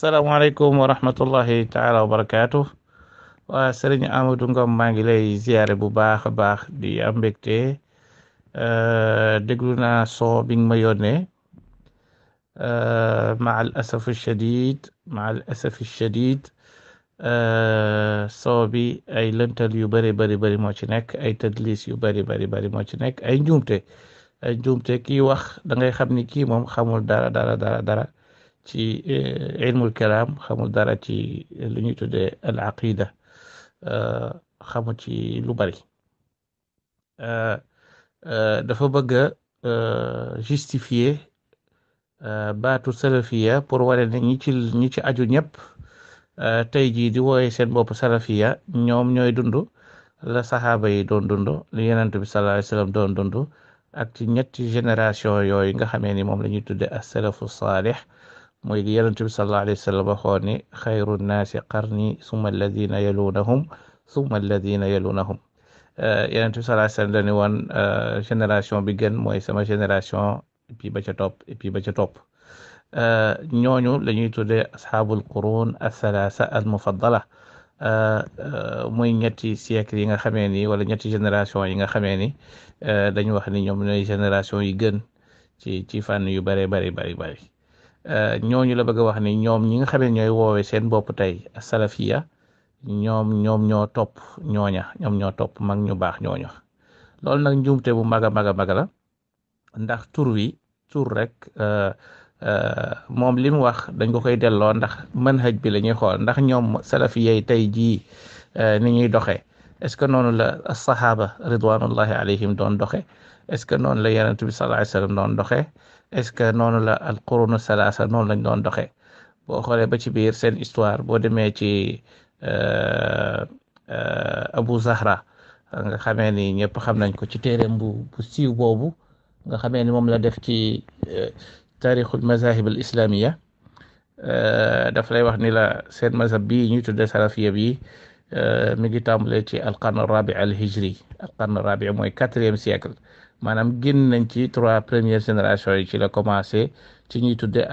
asalaamaaleykum wa rahmatullahi taala wa barakaatu waa sëriñ Amadou Ngom maa ngi lay ziyaare bu baax a baax di am mbégte déglu naa soo bi nga ma yónnee maa al asaf shadid maa al asaf shadid soo bi ay lëntal yu bëri bëri bëri moo ci nekk ay tadlis yu bëri bëri bëri moo ci nekk ay njuumte kii wax da ngay xam ni kii moom xamul dara ci ilmul kalaam xamul dara ci lu ñuy tuddee al aqida xamul ci lu bari dafa bëgg a justifier baatu salafiya pour wane ne ñi ci aju ñëpp tey jii di wooye seen bopp salafiya ñoom ñooy dund la saxaaba yi doon dund li yonent bi sallallahu alayhi wasallam doon dund ak ci ñetti génération yooyu nga xamee ni moom la ñuy tuddee as-salafu saalih mooy li yonent bi sallallahu alayhi wa sallam waxoon ni xayru nnaasi qarni summa alladina yalunahum summa alladina yalunahum yonent bi sallallahu alayhi wa sallam dañu woon génération bi gën mooy sama génération et puis ba ca topp et puis ba ca topp ñooñu la ñuy tuddee asxaabul qurun athalaasa al mufaddala muy ñetti siècle yi nga xamee ni wala ñetti génération yi nga xamee ni dañu wax ni ñoom ñooy génération yi gën ci fànn yu bëree bëri ñooñu la bëgg a wax ni ñoom ñi nga xam ne ñooy woowee seen bopp tey salafiya ñoom ñoo topp ñoom ñoo topp mag ñu baax ñooñu loolu nag njuumte bu mag a mag la ndax tur rek moom li mu wax dañ ko koy delloo ndax manhaj bi la ñuy xool ndax ñoom salafiya yi tey jii ni ñuy doxee est-ce que noonu la as-sahaaba ridwanullahi alayhim doon doxe est-ce que noonu la yonent bi sallallahu alayhi wa sallam doon doxee est-ce que noonu la al qurunu salaasa noonu lañ doon doxee boo xoolee ba ci biir seen histoire boo demee ci Abu Zahra nga xamee ni ñëpp xam nañ ko ci téereem bu siiw boobu nga xamee ni moom la def ci taarixul mazahib al islamiya daf lay wax ni la seen mazhab bii ñuy tudde salafiya bi mi ngi tàmbalee ci alqarn rabi al hijri alqarn rabi mooy 4e siècle maanaam génn nañ ci 3 premières générations yi ci la commencé ci ñuy tudde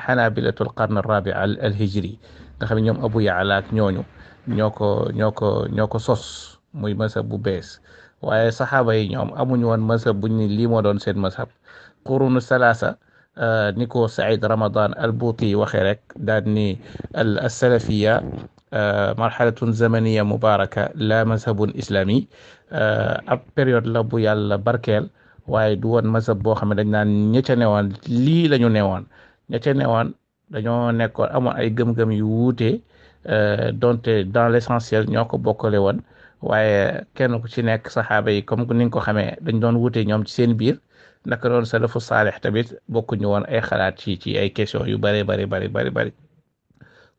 xanabilatul qarn rabi al hijri nga xam ne ñoom Abu Yaala ak ñooñu ñoo ko sos muy mazhab bu bees waaye saxaaba yi ñoom amuñu woon mazhab buñ ni lii moo doon seen mazhab qurunu salaasa ni ko Saïd Ramadan al Buuti waxee rek daal ni al salafiya marxalatun zamaniya mubaraka la mazhabun islami ab période la bu yàlla barkeel waaye du woon mazhab boo xam ne dañ naan ña ca newoon lii la ñu newoon ña ca newoon dañoo nekkoon amoon ay gëm-gëm yu wuute donte dans l'essentiel ñoo ko bokkale woon waaye kenn ku ci nekk saxaaba yi comme ni nga ko xamee dañ doon wuute ñoom ci seen biir naka doon salafu saalix tamit bokkuñu woon ay xalaat ci ay question yu bari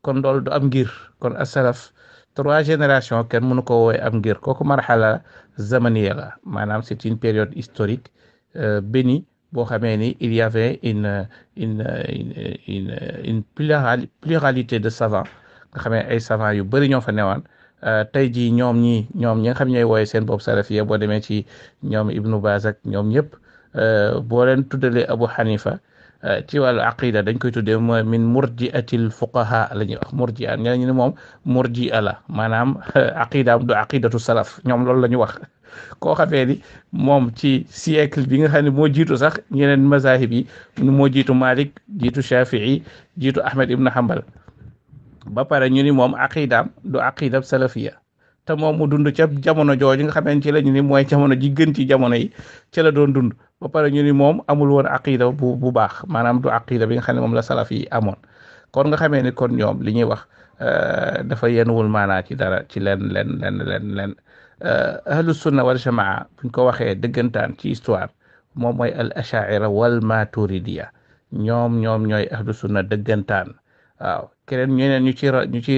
kon loolu du am ngir kon asalaf 3 générations kenn mënu ko woowee am ngir kooku marxala zamaniya la maanaam c'est une période historique bénie boo xamee ni il y avait une pluralité de savants nga xamee ay savants yu bëri ñoo fa newaan tey jii ñoom ñi nga xam ñooy wooye seen bopp salafiya boo demee ci ñoom Ibnu Baaz ak ñoom ñëpp boo leen tuddalee Abu Hanifa ci wàllu aqida dañ koy tuddee mooy min murjiatil fuqaha la ñuy wax murjia ñeneen ñu ne moom murjia la maanaam aqidaam du aqidatu salaf ñoom loolu la ñu wax koo xamee ni moom ci siècle bi nga xam ne moo jiitu sax ñeneen mazahib yi moo jiitu Malik jiitu Shafii jiitu Ahmed ibn Hanbal ba pare ñu ni moom aqidaam du aqidab salafiya te moom mu dund ca jamono jooju nga xamee ci la ñu ni mooy jamono ji gën ci jamono yi ca la doon dund ba pare ñu ni moom amul woon aqida bu baax maanaam du aqida bi nga xam ne moom la salaf yi amoon kon nga xamee ni kon ñoom li ñuy wax dafa yenuwul maanaa ci dara ci len ahlu sunna wal jamaa buñ ko waxee dëggantaan ci histoire moom mooy al ashaira wal maturidiya ñoom ñooy ahlu sunna dëggantaan waaw keneen ñeneen ñu ci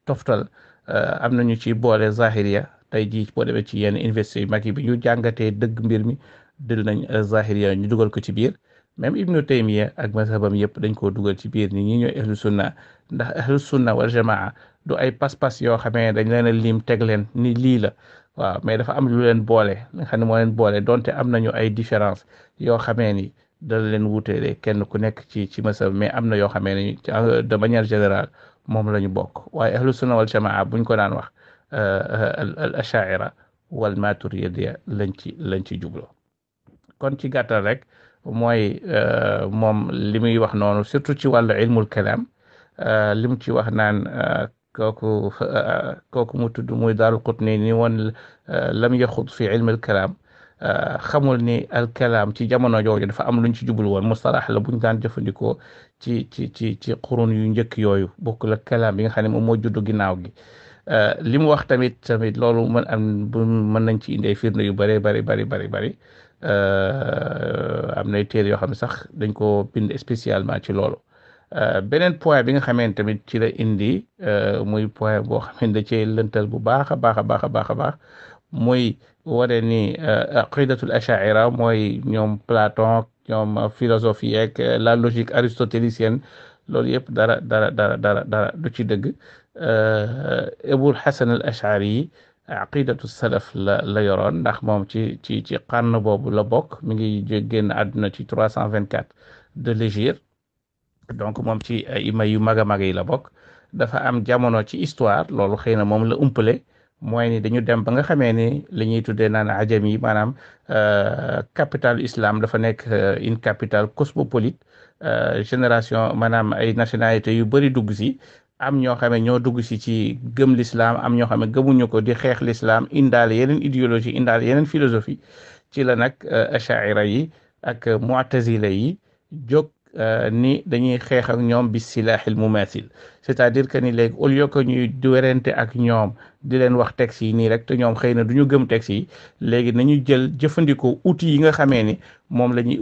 toftal am na ñu ci boole zahiriya tey jii boo demee ci yenn université yu mag yi bi ñu jàngatee dëgg mbir mi dël nañ zahiriya ñu dugal ko ci biir même Ibnu Taymiya ak mazhabam yëpp dañ koo dugal ci biir ni ñi ñooy ahlu sunna ndax ahlu sunna wal jamaa du ay pas-pas yoo xamee dañ leen a lim teg leen ni lii la waaw mais dafa am lu leen boole nga xam ne moo leen boole donte am nañu ay différence yoo xamee ni dana leen wuutelee kenn ku nekk ci masab mais am na yoo xamee ne de manière générale moom la ñu bokk waaye ahlu sunna wal jamaa buñ ko daan wax al ashaira wal maturidiya lañ ci jublo kon ci gàttal rek mooy moom li muy wax noonu surtout ci wàllu ilmul kalaam li mu ci wax naan kooku mu tudd muy Daaru Qutni ni woon lam yaxud fi ilmil kalaam xamul ni al kalaam ci jamono jooju dafa am luñ ci jublu woon mustalax la buñ daan jëfandikoo ci qurun yu njëkk yooyu bokkul ak kalaam bi nga xam ne moom moo juddu ginnaaw gi li mu wax tamit loolu mën nañ ci indee firnde yu bëree bëri am nay téere yoo xam ne sax dañ ko bind spécialement ci loolu beneen point bi nga xamee tamit ci la indi muy point boo xam ne da cee lëntal bu baax a baax a baax a baax a baax muy wane ni aqidatul ashaira mooy ñoom Platon ñoom philosophie yeeg la logique aristotélicienne loolu yëpp dara du ci dëgg Abul Hasan al Ashari yi aqidatu salaf la yoroon ndax moom ci qarn boobu la bokk mi ngi génn àdduna ci 324 de l'hégire donc moom ci ima yu mag a mag yi la bokk dafa am jamono ci histoire loolu xëy na moom la umpale mooy ni dañu dem ba nga xamee ni li ñuy tuddee naan ajam yi maanaam capitale islam dafa nekk une capitale cosmopolite génération maanaam ay nationalité yu bëri dugg si am ñoo xam ne ñoo dugg si ci gëm l'islam am ñoo xam ne gëmuñu ko di xeex l'islam indaale yeneen idéologie indaale yeneen philosophie ci la nag achaira yi ak mu'tazila yi jóg ni dañuy xeex ak ñoom bi silaaxil mumathil c'est-à-dire que ni léegi au lieu que ñuy werante ak ñoom di leen wax texte yi nii rek te ñoom xëy na du ñu gëm texte yi léegi nañu jël jëfandikoo outils yi nga xamee ni moom la ñuy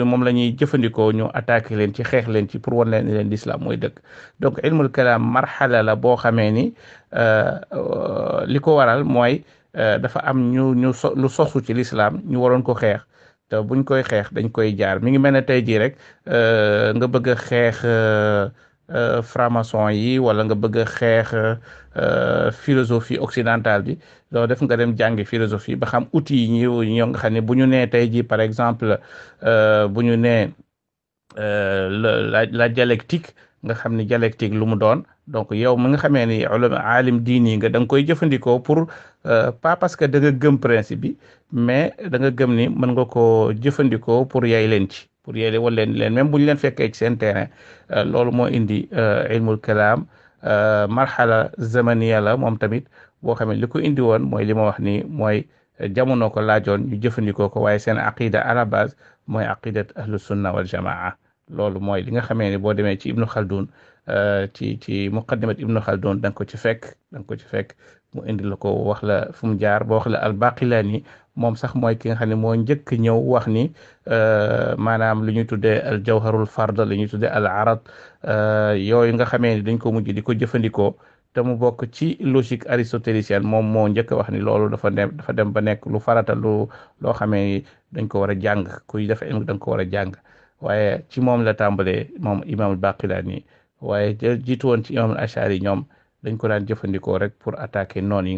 moom la ñuy jëfandikoo ñu attaqué leen ci xeex leen ci pour wan leen leen l'islam mooy dëgg donc ilmul kalaam marxala la boo xamee ni li ko waral mooy dafa am lu sosu ci l'islam ñu waroon ko xeex te buñ koy xeex dañ koy jaar mi ngi mel ne tey jii rek nga bëgg a xeex franc-maçon yi wala nga bëgg a xeex philosophie occidentale bi loolu def nga dem jàngi philosophie ba xam outils yi ñoo nga xam ne bu ñu nee tey jii par exemple bu ñu nee la dialectique nga xam ni dialectique lu mu doon donc yow mi nga xamee ni ulama alim diini nga da nga koy jëfandikoo pour pas parce que da nga gëm principe bi mais da nga gëm ni mën nga ko jëfandikoo pour yay leen ci pour yay leen leen même bu ñu leen fekkee ci seen terrain loolu moo indi ilmul kalaam marhala zamaniya la moom tamit boo xam ne li ko indi woon mooy li ma wax ni mooy jamono ko laajoon ñu jëfandikoo ko waaye seen aqida à la base mooy aqidat ahlu sunna wal jamaa loolu mooy li nga xamee ni boo demee ci ibnu Khaldun ci muqaddimat ibnu Khaldun da nga ko ci fekk mu indi la ko wax la fu mu jaar ba wax la al Baqilani moom sax mooy ki nga xam ne moo njëkk ñëw wax ni maanaam lu ñuy tuddee al jawharul fard li ñuy tuddee al arad yooyu nga xamee ni dañ ko mujj di ko jëfandikoo te mu bokk ci logique aristotélicienne moom moo njëkk a wax ni loolu dafa dem ba nekk lu farata loo xamee ni dañ ko war a jàng kuy def ilm da nga ko war a jàng waaye ci moom la tàmbalee moom imaamul Baqilani waaye jiitu woon ci imaamul Ashari ñoom dañ ko daan jëfandikoo rek pour attaquer noon yi